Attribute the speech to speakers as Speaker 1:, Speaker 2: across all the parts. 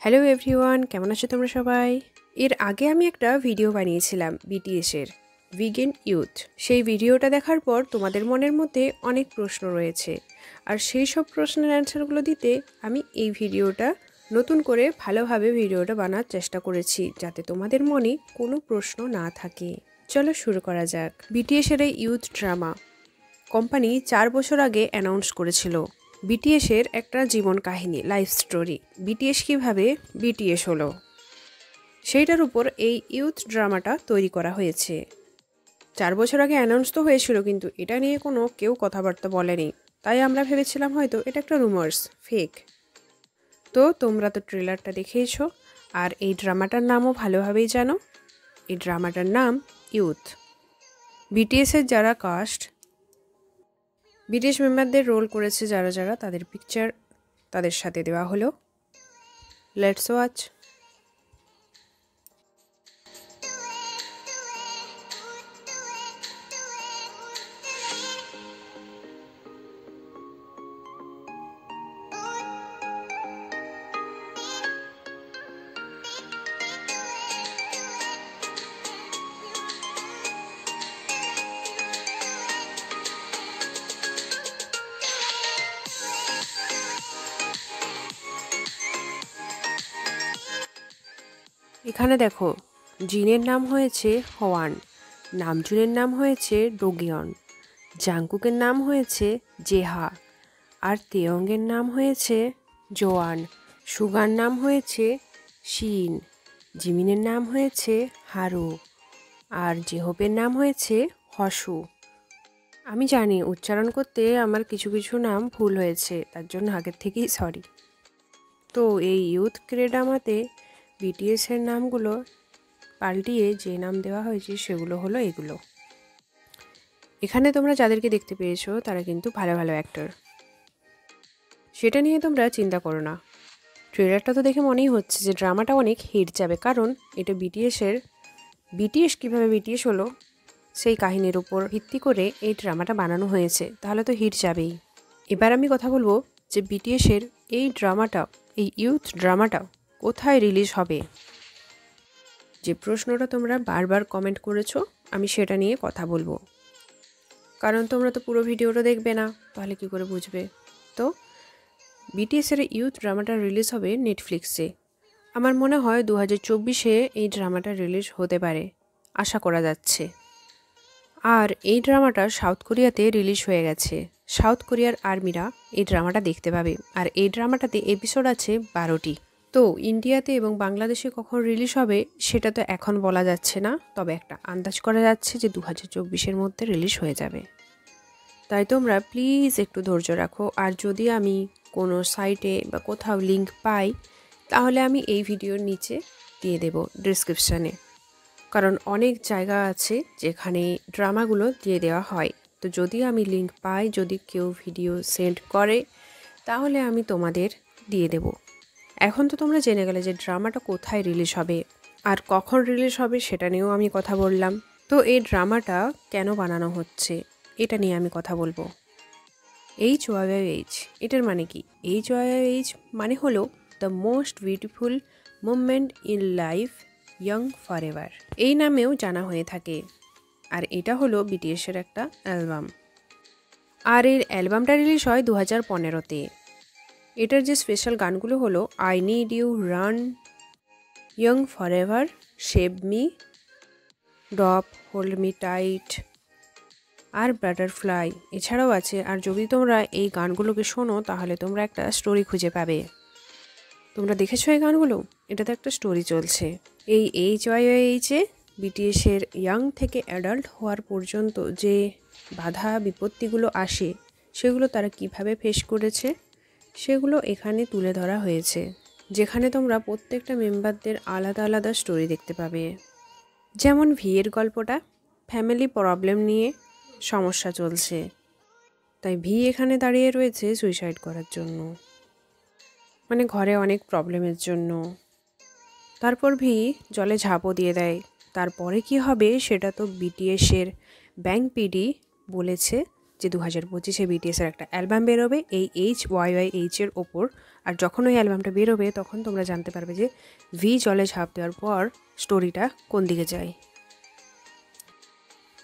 Speaker 1: Hello everyone, কেমন আছো তোমরা সবাই? এর আগে আমি একটা ভিডিও বানিয়েছিলাম বিটিএসের ভিগান ইউথ। সেই ভিডিওটা দেখার পর তোমাদের মনের মধ্যে অনেক প্রশ্ন রয়েছে, আর সেই সব প্রশ্নের অ্যান্সারগুলো দিতে আমি এই ভিডিওটা নতুন করে ভালোভাবে ভিডিওটা বানার চেষ্টা করেছি, যাতে তোমাদের মনে কোনো প্রশ্ন না থাকে। চলো শুরু করা যাক। বিটিএসের এই ইউথ ড্রামা কোম্পানি 4 বছর আগে অ্যানাউন্স করেছিল বিটিএসের একটা জীবন কাহিনী, লাইফ স্টোরি, বিটিএস কীভাবে বিটিএস হলো সেইটার উপর এই ইউথ ড্রামাটা তৈরি করা হয়েছে। 4 বছর আগে অ্যানাউন্স তো হয়েছিল, কিন্তু এটা নিয়ে কোনো কেউ কথাবার্তা বলেনি, তাই আমরা ভেবেছিলাম হয়তো এটা একটা রুমার্স, ফেক। তো তোমরা তো ট্রেলারটা দেখেইছো, আর এই ড্রামাটার নামও ভালোভাবেই জানো। এই ড্রামাটার নাম ইউথ। বিটিএসের যারা কাস্ট, বিটিএস মেম্বারদের রোল করেছে যারা যারা, তাদের পিকচার তাদের সাথে দেওয়া হলো। Let's watch. এখানে দেখো, জিনের নাম হয়েছে হোয়ান, নামজুনের নাম হয়েছে ডোগিয়ন, জাংকুকের নাম হয়েছে জেহা, আর তেয়ঙ্গের নাম হয়েছে জোয়ান, সুগার নাম হয়েছে শিন, জিমিনের নাম হয়েছে হারু, আর জেহোপের নাম হয়েছে হসু। আমি জানি উচ্চারণ করতে আমার কিছু কিছু নাম ভুল হয়েছে, তার জন্য আগের থেকেই সরি। তো এই ইউথ ক্রেডামাতে বিটিএসের নামগুলো পাল্টিয়ে যে নাম দেওয়া হয়েছে সেগুলো হলো এগুলো। এখানে তোমরা যাদেরকে দেখতে পেয়েছো তারা কিন্তু ভালো ভালো অ্যাক্টর, সেটা নিয়ে তোমরা চিন্তা করো না। ট্রেলারটা তো দেখে মনেই হচ্ছে যে ড্রামাটা অনেক হিট যাবে, কারণ এটা বিটিএস কীভাবে বিটিএস হলো সেই কাহিনীর উপর ভিত্তি করে এই ড্রামাটা বানানো হয়েছে, তাহলে তো হিট যাবেই। এবার আমি কথা বলবো যে বিটিএসের এই ড্রামাটা, এই ইউথ ড্রামাটা কোথায় রিলিজ হবে। যে প্রশ্নটা তোমরা বারবার কমেন্ট করেছো, আমি সেটা নিয়ে কথা বলবো, কারণ তোমরা তো পুরো ভিডিওটা দেখবে না, তাহলে কি করে বুঝবে। তো বিটিএসের ইউথ ড্রামাটা রিলিজ হবে নেটফ্লিক্সে। আমার মনে হয় 2024-এ এই ড্রামাটা রিলিজ হতে পারে, আশা করা যাচ্ছে। আর এই ড্রামাটা সাউথ কোরিয়াতে রিলিজ হয়ে গেছে, সাউথ কোরিয়ার আর্মিরা এই ড্রামাটা দেখতে পাবে, আর এই ড্রামাটাতে এপিসোড আছে 12টি। তো ইন্ডিয়াতে এবং বাংলাদেশে কখন রিলিজ হবে সেটা তো এখন বলা যাচ্ছে না, তবে একটা আন্দাজ করা যাচ্ছে যে 2024-এর মধ্যে রিলিজ হয়ে যাবে। তাই তোমরা প্লিজ একটু ধৈর্য রাখো, আর যদি আমি কোনো সাইটে বা কোথাও লিঙ্ক পাই তাহলে আমি এই ভিডিওর নিচে দিয়ে দেব ডিসক্রিপশানে, কারণ অনেক জায়গা আছে যেখানে ড্রামাগুলো দিয়ে দেওয়া হয়। তো যদি আমি লিঙ্ক পাই, যদি কেউ ভিডিও সেন্ড করে, তাহলে আমি তোমাদের দিয়ে দেব। এখন তো তোমরা জেনে গেলে যে ড্রামাটা কোথায় রিলিজ হবে আর কখন রিলিজ হবে, সেটা নিয়েও আমি কথা বললাম। তো এই ড্রামাটা কেন বানানো হচ্ছে এটা নিয়ে আমি কথা বলবো। HYYH এটার মানে কি? HYYH মানে হলো the most beautiful movement in life young forever, এই নামেও জানা হয়ে থাকে। আর এটা হলো বিটিএসের একটা অ্যালবাম, আর এর অ্যালবামটা রিলিজ হয় 2015-তে। এটার যে স্পেশাল গানগুলো হলো I need you, run, young forever, save me, drop, hold me tight, আর বাটারফ্লাই এছাড়াও আছে। আর যদি তোমরা এই গানগুলোকে শোনো তাহলে তোমরা একটা স্টোরি খুঁজে পাবে। তোমরা দেখেছো এই গানগুলো? এটাতে একটা স্টোরি চলছে। এই HYYH-এ বিটিএসের ইয়াং থেকে অ্যাডাল্ট হওয়ার পর্যন্ত যে বাধা বিপত্তিগুলো আসে সেগুলো তারা কিভাবে ফেস করেছে সেগুলো এখানে তুলে ধরা হয়েছে, যেখানে তোমরা প্রত্যেকটা মেম্বারদের আলাদা আলাদা স্টোরি দেখতে পাবে। যেমন ভিয়ের গল্পটা, ফ্যামিলি প্রবলেম নিয়ে সমস্যা চলছে, তাই ভি এখানে দাঁড়িয়ে রয়েছে সুইসাইড করার জন্য, মানে ঘরে অনেক প্রবলেমের জন্য। তারপর ভি জলে ঝাঁপও দিয়ে দেয়। তারপরে কি হবে সেটা তো বিটিএসের ব্যাংক পিডি বলেছে যে 2025-এ বিটিএসের একটা অ্যালবাম বেরোবে এই HYYH-এর ওপর, আর যখন ওই অ্যালবামটা বেরোবে তখন তোমরা জানতে পারবে যে ভি জলে ঝাঁপ দেওয়ার পর স্টোরিটা কোন দিকে যায়।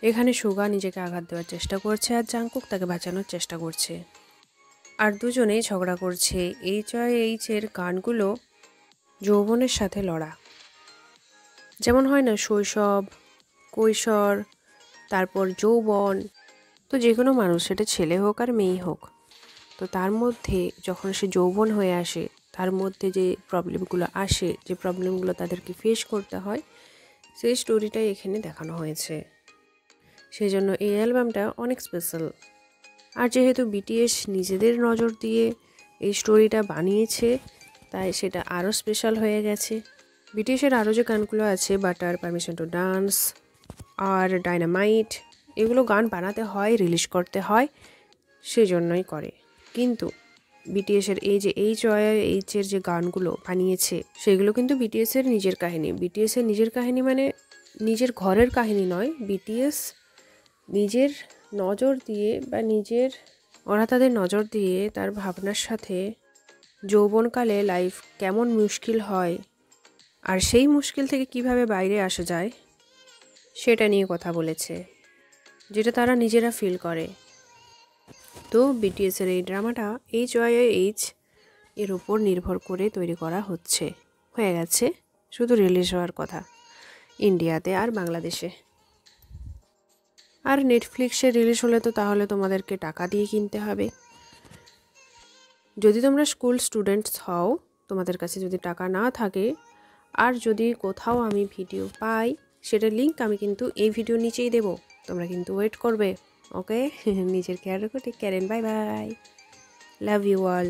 Speaker 1: এখানে সুগা নিজেকে আঘাত দেওয়ার চেষ্টা করছে আর জাংকুক তাকে বাঁচানোর চেষ্টা করছে, আর দুজনেই ঝগড়া করছে। এইচআইএইচের গানগুলো যৌবনের সাথে লড়া, যেমন হয় না শৈশব, কৈশোর, তারপর যৌবন। তো যে কোনো মানুষ, সেটা ছেলে হোক আর মেয়ে হোক, তো তার মধ্যে যখন সে যৌবন হয়ে আসে, তার মধ্যে যে প্রবলেমগুলো আসে, যে প্রবলেমগুলো তাদেরকে ফেস করতে হয়, সেই স্টোরিটাই এখানে দেখানো হয়েছে। সেই জন্য এই অ্যালবামটা অনেক স্পেশাল। আর যেহেতু বিটিএস নিজেদের নজর দিয়ে এই স্টোরিটা বানিয়েছে, তাই সেটা আরও স্পেশাল হয়ে গেছে। বিটিএসের আরও যে গানগুলো আছে, বাটার, পারমিশন টু ডান্স আর ডাইনামাইট, এগুলো গান বানাতে হয়, রিলিজ করতে হয়, সেজন্যই করে। কিন্তু বিটিএসের এই যে এইচআইএইচের যে গানগুলো বানিয়েছে, সেগুলো কিন্তু বিটিএসের নিজের কাহিনী। বিটিএসের নিজের কাহিনী মানে নিজের ঘরের কাহিনী নয়, বিটিএস নিজের নজর দিয়ে বা ওরা তাদের নজর দিয়ে তার ভাবনার সাথে যৌবনকালে লাইফ কেমন মুশকিল হয় আর সেই মুশকিল থেকে কিভাবে বাইরে আসা যায় সেটা নিয়ে কথা বলেছে, যেটা তারা নিজেরা ফিল করে। তো বিটিএসের এই ড্রামাটা এইচআইএইচ এর উপর নির্ভর করে তৈরি করা হয়ে গেছে, শুধু রিলিজ হওয়ার কথা ইন্ডিয়াতে আর বাংলাদেশে। আর নেটফ্লিক্সে রিলিজ হলে তো তাহলে তোমাদেরকে টাকা দিয়ে কিনতে হবে। যদি তোমরা স্কুল স্টুডেন্টস হও, তোমাদের কাছে যদি টাকা না থাকে, আর যদি কোথাও আমি ভিডিও পাই, সেটার লিঙ্ক আমি কিন্তু এই ভিডিওর নিচেই দেবো, তোমরা কিন্তু ওয়েট করবে। ওকে, নিজের কেয়ার রেখো, take care, bye bye, love you all.